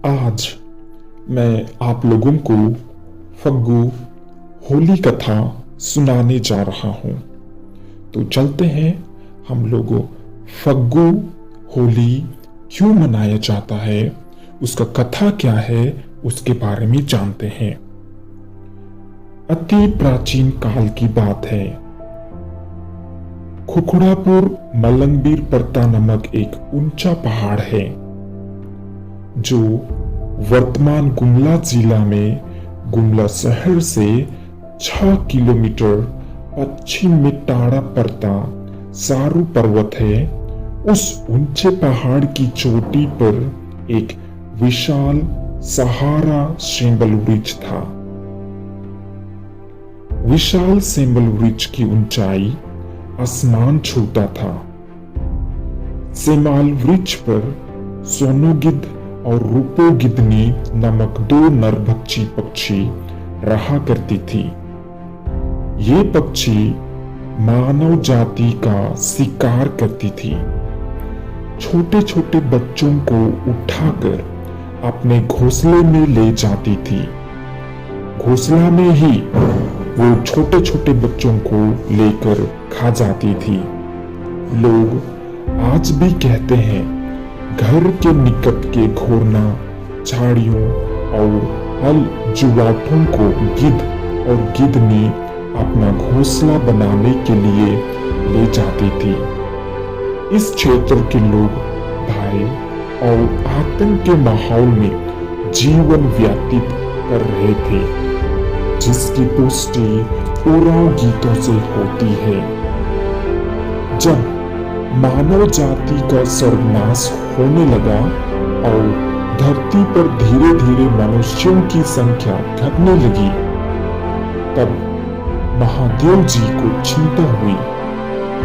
आज मैं आप लोगों को फग्गू होली कथा सुनाने जा रहा हूं। तो चलते हैं हम लोग फग्गू होली क्यों मनाया जाता है, उसका कथा क्या है, उसके बारे में जानते हैं। अति प्राचीन काल की बात है। खुखुड़ापुर मलंगबीर पर्ता नामक एक ऊंचा पहाड़ है जो वर्तमान गुमला जिला में गुमला शहर से 6 किलोमीटर पश्चिम में टाड़ा पड़ता सारू पर्वत है। उस ऊंचे पहाड़ की चोटी पर एक विशाल सहारा सेंबल वृक्ष था। विशाल सेंबल वृक्ष की ऊंचाई आसमान छूता था। सेमाल वृक्ष पर सोनोगिद्ध और रूपोगिदनी नामक 2 नरभक्षी पक्षी रहा करती थी। ये पक्षी मानव जाति का शिकार करती थी। छोटे छोटे बच्चों को उठाकर अपने घोंसले में ले जाती थी। घोंसला में ही वो छोटे छोटे बच्चों को लेकर खा जाती थी। लोग आज भी कहते हैं घर के निकट के घोरना झाड़ियों और हल जुआठों को गिद्ध और गिद्धनी अपना घोंसला बनाने के लिए ले जाती थी। इस क्षेत्र के लोग भय और आतंक के माहौल में जीवन व्यतीत कर रहे थे, जिसकी पुष्टि पुराण गीतों से होती है। जब मानव जाति का सर्वनाश होने लगा और धरती पर धीरे धीरे मनुष्यों की संख्या घटने लगी, तब महादेव जी को चिंता हुई।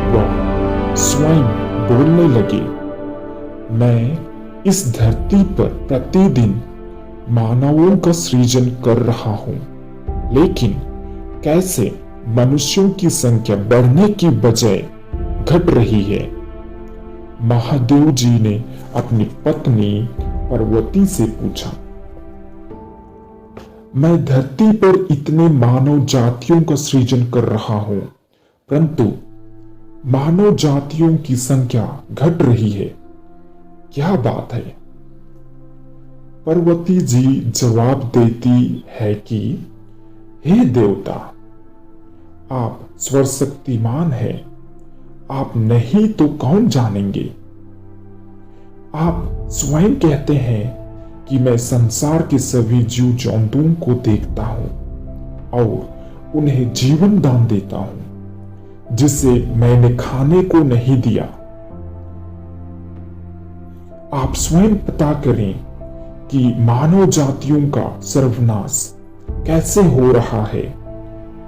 वह स्वयं बोलने लगे, मैं इस धरती पर प्रतिदिन मानवों का सृजन कर रहा हूं, लेकिन कैसे मनुष्यों की संख्या बढ़ने की बजाय घट रही है। महादेव जी ने अपनी पत्नी पार्वती से पूछा, मैं धरती पर इतने मानव जातियों का सृजन कर रहा हूं, परंतु मानव जातियों की संख्या घट रही है, क्या बात है। पार्वती जी जवाब देती है कि हे देवता, आप सर्वशक्तिमान हैं, आप नहीं तो कौन जानेंगे। आप स्वयं कहते हैं कि मैं संसार के सभी जीव जंतुओं को देखता हूं और उन्हें जीवन दान देता हूं, जिसे मैंने खाने को नहीं दिया। आप स्वयं पता करें कि मानव जातियों का सर्वनाश कैसे हो रहा है,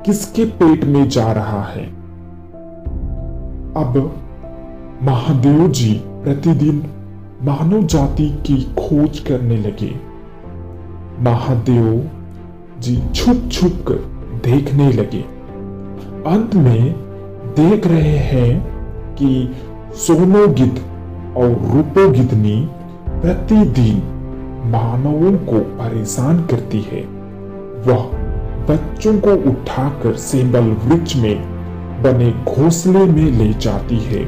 किसके पेट में जा रहा है। अब महादेव जी प्रतिदिन मानव जाति की खोज करने लगे। महादेव जी छुप छुप कर देखने लगे। अंत में देख रहे हैं कि सोनोगिद्ध और रूपोगिदनी प्रतिदिन मानवों को परेशान करती है। वह बच्चों को उठाकर सेंबल वृक्ष में बने घोंसले में ले जाती है।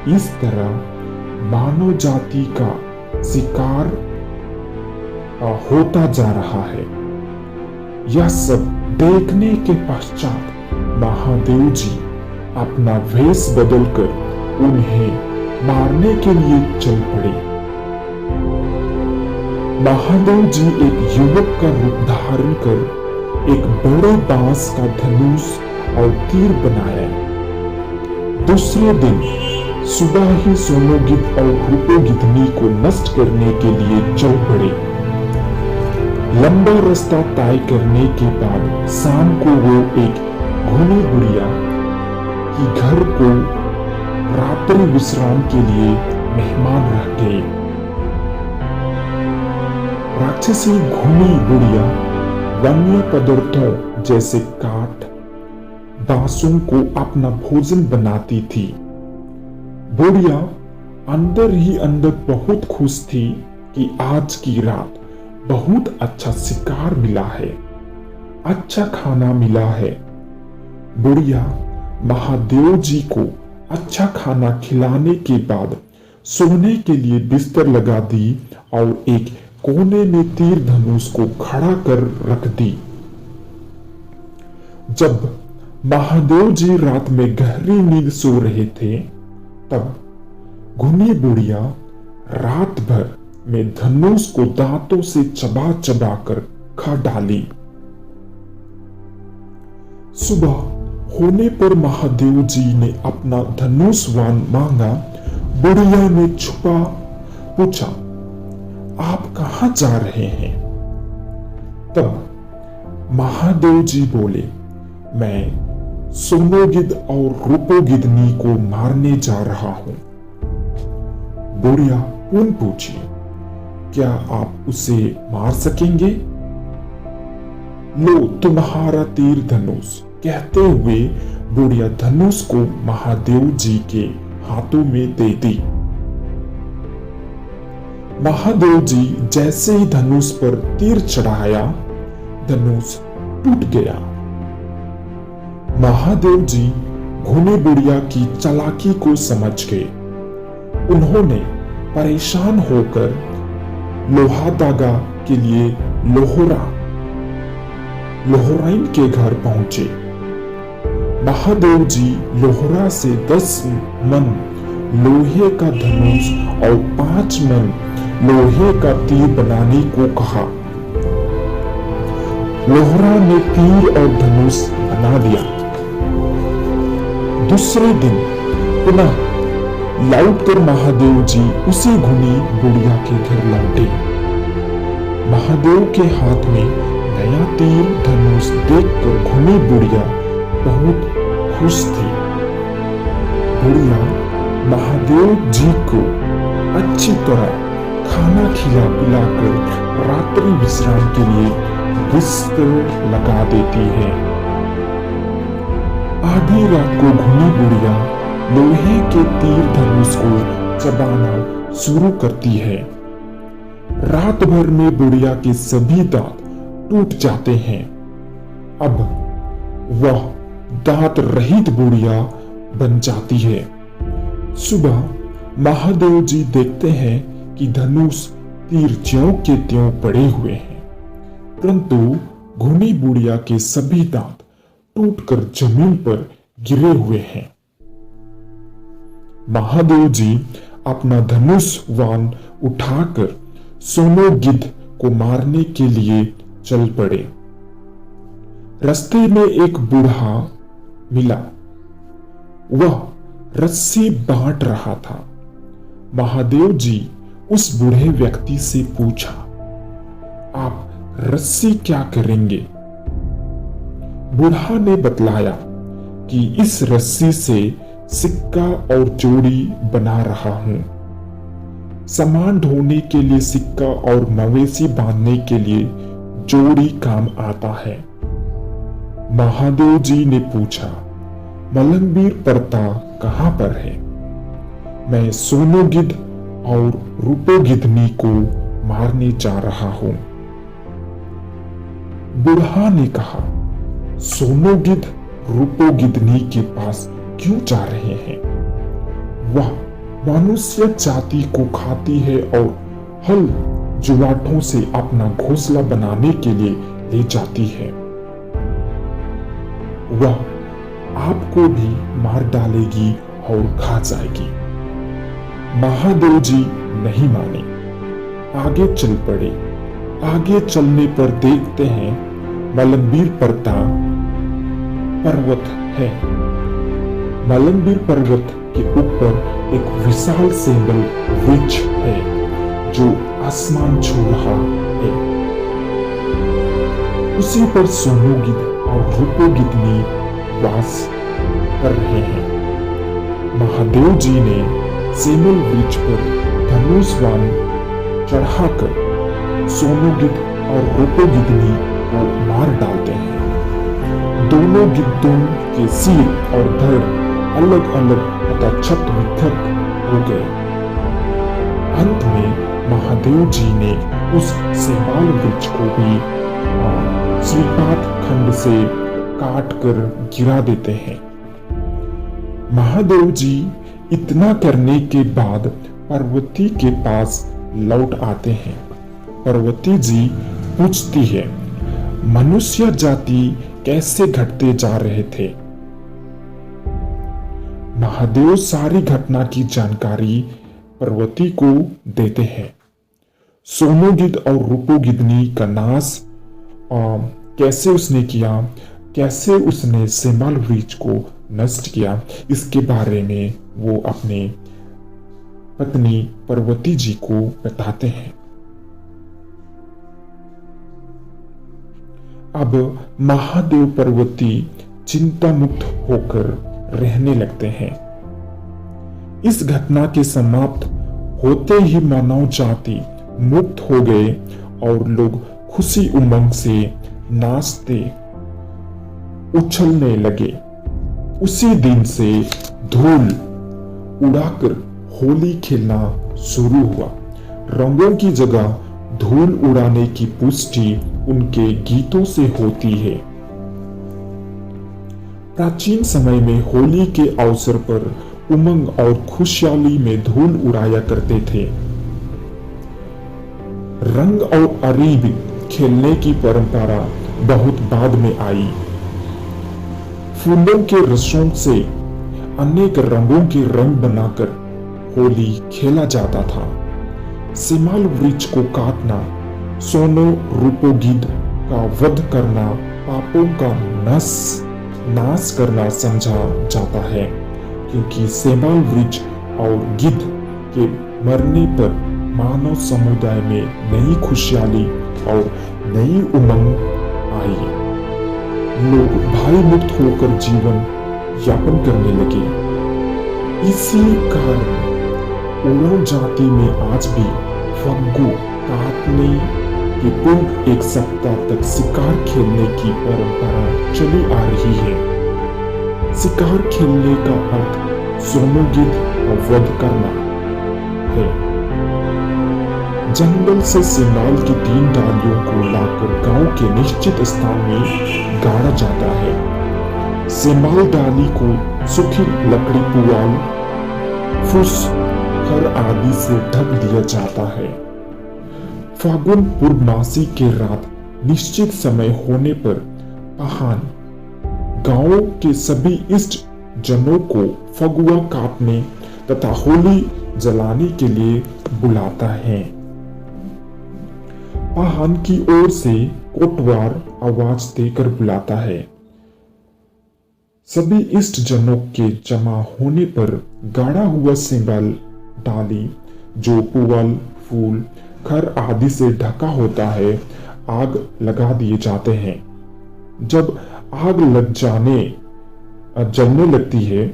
इस तरह मानव जाति का शिकार होता जा रहा है। यह सब देखने के पश्चात महादेव जी अपना वेश बदलकर उन्हें मारने के लिए चल पड़े। महादेव जी एक युवक का रूप धारण कर एक बड़े बांस का धनुष और तीर बनाया। दूसरे दिन सुबह ही सोनोगिद्ध और रूपोगिदनी को नष्ट करने के लिए चल पड़े। लंबा रास्ता तय करने के बाद शाम को वो एक घोड़ी गुड़िया की घर को रात्रि विश्राम के लिए मेहमान रख गए। राक्षसी घोड़ी गुड़िया वन्य पदार्थों जैसे काठ बांसों को अपना भोजन बनाती थी। बुढ़िया अंदर ही अंदर बहुत खुश थी कि आज की रात बहुत अच्छा शिकार मिला है, अच्छा खाना मिला है। बुढ़िया महादेव जी को अच्छा खाना खिलाने के बाद सोने के लिए बिस्तर लगा दी और एक कोने में तीर धनुष को खड़ा कर रख दी। जब महादेव जी रात में गहरी नींद सो रहे थे, तब घुनी बुढ़िया रात भर में धनुष को दांतों से चबा चबा कर खा डाली। सुबह होने पर महादेव जी ने अपना धनुष वान मांगा। बुढ़िया ने छुपा पूछा, आप कहां जा रहे हैं? तब महादेव जी बोले, मैं सोनोगिद्ध और रूपोगिदनी को मारने जा रहा हूं। बुढ़िया पुन पूछी, क्या आप उसे मार सकेंगे? लो तुम्हारा तीर धनुष, कहते हुए बुढ़िया धनुष को महादेव जी के हाथों में दे दी। महादेव जी जैसे ही धनुष पर तीर चढ़ाया, धनुष टूट गया। महादेव जी घुनी बुढ़िया की चालाकी को समझ गए। उन्होंने परेशान होकर लोहादागा के लिए लोहराइन के घर पहुंचे। महादेव जी लोहरा से 10 मन लोहे का धनुष और 5 मन लोहे का तीर बनाने को कहा। लोहरा ने तीर और धनुष बना दिया। दूसरे दिन पुनः लौटकर महादेव जी उसी घुनी बुढ़िया के घर लौटे। महादेव के हाथ में नया तीर धनुष देखकर घुनी बुढ़िया बहुत खुश थी। बुढ़िया महादेव जी को अच्छी तरह खाना खिला पिलाकर रात्रि विश्राम के लिए बिस्तर लगा देती है। आधी रात को घुनी बुढ़िया लोहे के तीर धनुष को चबाना शुरू करती है। रात भर में बुढ़िया के सभी दांत टूट जाते हैं। अब वह दांत रहित बुढ़िया बन जाती है। सुबह महादेव जी देखते हैं कि धनुष तीर ज्यों के त्यों पड़े हुए हैं, परंतु घुनी बुढ़िया के सभी दांत टूटकर जमीन पर गिरे हुए हैं। महादेव जी अपना धनुष वान उठाकर सोनोगिद्ध को मारने के लिए चल पड़े। रास्ते में एक बूढ़ा मिला। वह रस्सी बांट रहा था। महादेव जी उस बूढ़े व्यक्ति से पूछा, आप रस्सी क्या करेंगे? बूढ़ा ने बतलाया कि इस रस्सी से सिक्का और जोड़ी बना रहा हूं। सामान ढोने के लिए सिक्का और मवेशी बांधने के लिए जोड़ी काम आता है। महादेव जी ने पूछा, मलंगबीर परता कहां पर है? मैं सोनोगिद्ध और रूपोगिदनी को मारने जा रहा हूं। बूढ़ा ने कहा, सोनोगिद्ध रूपोगिदनी के पास क्यों जा रहे हैं? वह मनुष्य जाति को खाती है और हल जुलाठों से अपना घोंसला बनाने के लिए ले जाती है। वह आपको भी मार डालेगी और खा जाएगी। महादेव जी नहीं माने, आगे चल पड़े। आगे चलने पर देखते हैं मलंगबीर परता पर्वत है। मलंगबीर पर्वत के ऊपर एक विशाल सेंबल वृक्ष है जो आसमान छू रहा है। उसी पर सोनोगिद्ध और रूपोगिदनी वास कर रहे हैं। महादेव जी ने सेमल वृक्ष पर धनुष बाण चढ़ाकर सोनोगिद्ध और रूपोगिदनी को मार डालते हैं। दोनों गिद्धों के सिर और धड़ अलग अलग तथा छत विक्षत हो गए। अंत में महादेव जी ने उस सेमाल वृक्ष को भी श्रीपाद खंड से काट कर गिरा देते हैं। महादेव जी इतना करने के बाद पार्वती के पास लौट आते हैं। पार्वती जी पूछती है, मनुष्य जाति कैसे घटते जा रहे थे? महादेव सारी घटना की जानकारी पार्वती को देते हैं। सोनोगिद और रूपोगिदनी का नाश कैसे उसने किया, कैसे उसने सेमाल वृक्ष को नष्ट किया, इसके बारे में वो अपने पत्नी पार्वती जी को बताते हैं। अब महादेव पार्वती चिंता मुक्त होकर रहने लगते हैं। इस घटना के समाप्त होते ही मानव जाति मुक्त हो गए और लोग खुशी उमंग से नाचते उछलने लगे। उसी दिन से धूल उड़ाकर होली खेलना शुरू हुआ। रंगों की जगह धूल उड़ाने की पुष्टि उनके गीतों से होती है। प्राचीन समय में होली के अवसर पर उमंग और खुशहाली में धूल उड़ाया करते थे। रंग और अबीर खेलने की परंपरा बहुत बाद में आई। फूलों के रसों से अनेक रंगों के रंग बनाकर होली खेला जाता था। सेमाल वृक्ष को काटना, सोनो रूपोगिद का वध करना, पापों का नाश करना समझा जाता है, क्योंकि सेमाल वृक्ष और गिद्ध के मरने पर मानव समुदाय में नई खुशहाली और नई उमंग आई। लोग भय मुक्त होकर जीवन यापन करने लगे। इसी कारण ओराव जाति में आज भी फग्गू काटने के पूर्व एक सप्ताह तक शिकार खेलने की परंपरा चली आ रही है। शिकार खेलने का अर्थ सोनोगिद का वध करना है। जंगल से सेमाल की 3 डालियों को लाकर गांव के निश्चित स्थान में गाड़ा जाता है। सेमाल डाली को सूखी लकड़ी, पुआल, फूस, खर आदि से ढक दिया जाता है। फागुन पूर्णमासी के रात निश्चित समय होने पर पहान गांव के सभी इष्ट जनों को फगुआ काटने तथा होली जलाने के लिए बुलाता है। पहान की ओर से कोटवार आवाज देकर बुलाता है। सभी इष्ट जनों के जमा होने पर गाढ़ा हुआ सेमाल डाली, जो पुआल, फूल, खर आदि से ढका होता है, आग लगा दिए जाते हैं। जब आग जलने लगती है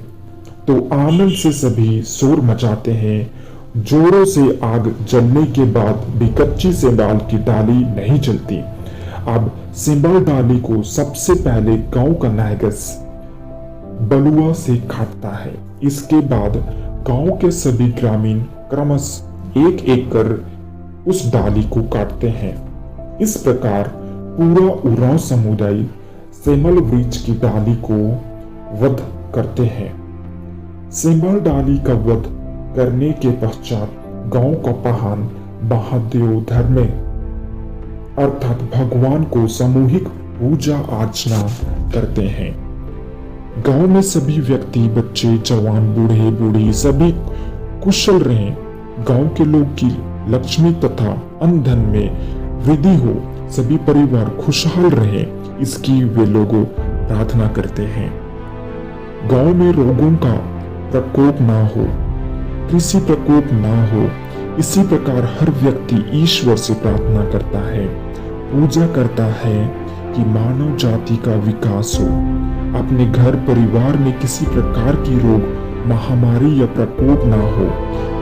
तो आनंद से सभी शोर मचाते हैं। जोरों से आग जलने के बाद भी कच्ची सेमाल की डाली नहीं जलती। अब सेमाल डाली को सबसे पहले गांव का नायगस बलुआ से काटता है। इसके बाद गांव के सभी ग्रामीण क्रमशः एक एक कर उस डाली को काटते हैं। इस प्रकार पूरा उरांव समुदाय सेमाल वृक्ष की डाली को वध करते हैं। सेमाल डाली का वध करने के पश्चात गांव का पहान महादेव धर्म अर्थात भगवान को सामूहिक पूजा अर्चना करते हैं। गांव में सभी व्यक्ति, बच्चे, जवान, बूढ़े, बूढ़ी सभी कुशल रहें। गांव के लोग की लक्ष्मी तथा अन्न धन में वृद्धि हो, सभी परिवार खुशहाल रहे, इसकी वे लोग प्रार्थना करते हैं। गांव में रोगों का प्रकोप ना हो, कृषि प्रकोप ना हो, इसी प्रकार हर व्यक्ति ईश्वर से प्रार्थना करता है, पूजा करता है कि मानव जाति का विकास हो। अपने घर परिवार में किसी प्रकार की रोग, महामारी या प्रकोप ना हो,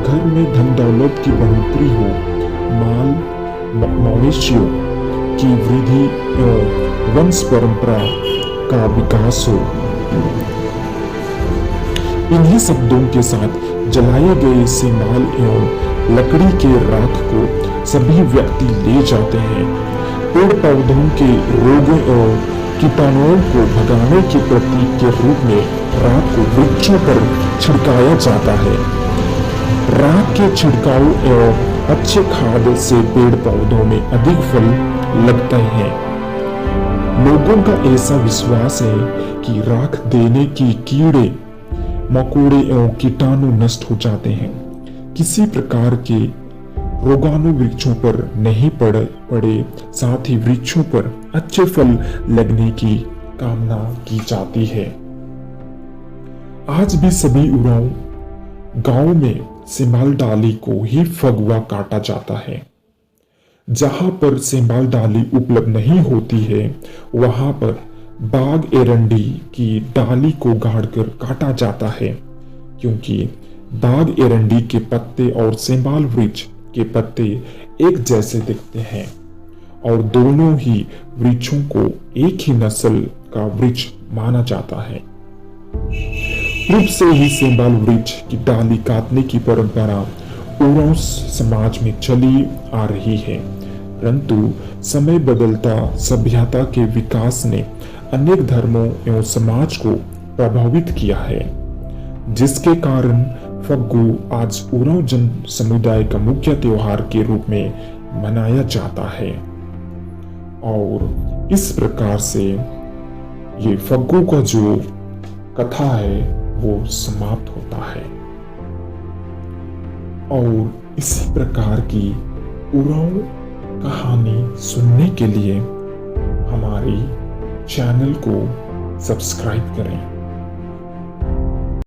घर में धन दौलत की बढ़ोतरी हो, माल मवेशियों की वृद्धि एवं वंश परंपरा का विकास हो। इन्हीं शब्दों के साथ जलाए गए सेमाल एवं लकड़ी के राख को सभी व्यक्ति ले जाते हैं। पेड़ पौधों के रोगों और कीटाणुओं को भगाने के प्रतीक के रूप में राख को वृक्षों पर छिड़काया जाता है। राख के छिड़काव एवं अच्छे खाद से पेड़ पौधों में अधिक फल लगते हैं। लोगों का ऐसा विश्वास है कि राख देने की कीड़े मकोड़े एवं कीटाणु नष्ट हो जाते हैं। किसी प्रकार के रोगाणु वृक्षों पर नहीं पड़े, साथ ही वृक्षों पर अच्छे फल लगने की कामना की जाती है। आज भी सभी उरांव गांव में सेमाल डाली को ही फगुआ काटा जाता है। जहां पर सेमाल डाली उपलब्ध नहीं होती है, वहां पर बाग एरंडी की डाली को गाड़कर काटा जाता है, क्योंकि बाग एरंडी के पत्ते और सेमाल वृक्ष के पत्ते एक जैसे दिखते हैं और दोनों ही वृक्षों को एक ही नस्ल का वृक्ष माना जाता है। पूर्व से ही सेमाल वृक्ष की डाली काटने की परंपरा उरांव समाज में चली आ रही है, परंतु समय बदलता सभ्यता के विकास ने अनेक धर्मों एवं समाज को प्रभावित किया है, जिसके कारण फग्गू आज उरांव जन समुदाय का मुख्य त्योहार के रूप में मनाया जाता है। और इस प्रकार से ये फग्गू का जो कथा है वो समाप्त होता है। और इसी प्रकार की उरांव कहानी सुनने के लिए हमारी चैनल को सब्सक्राइब करें।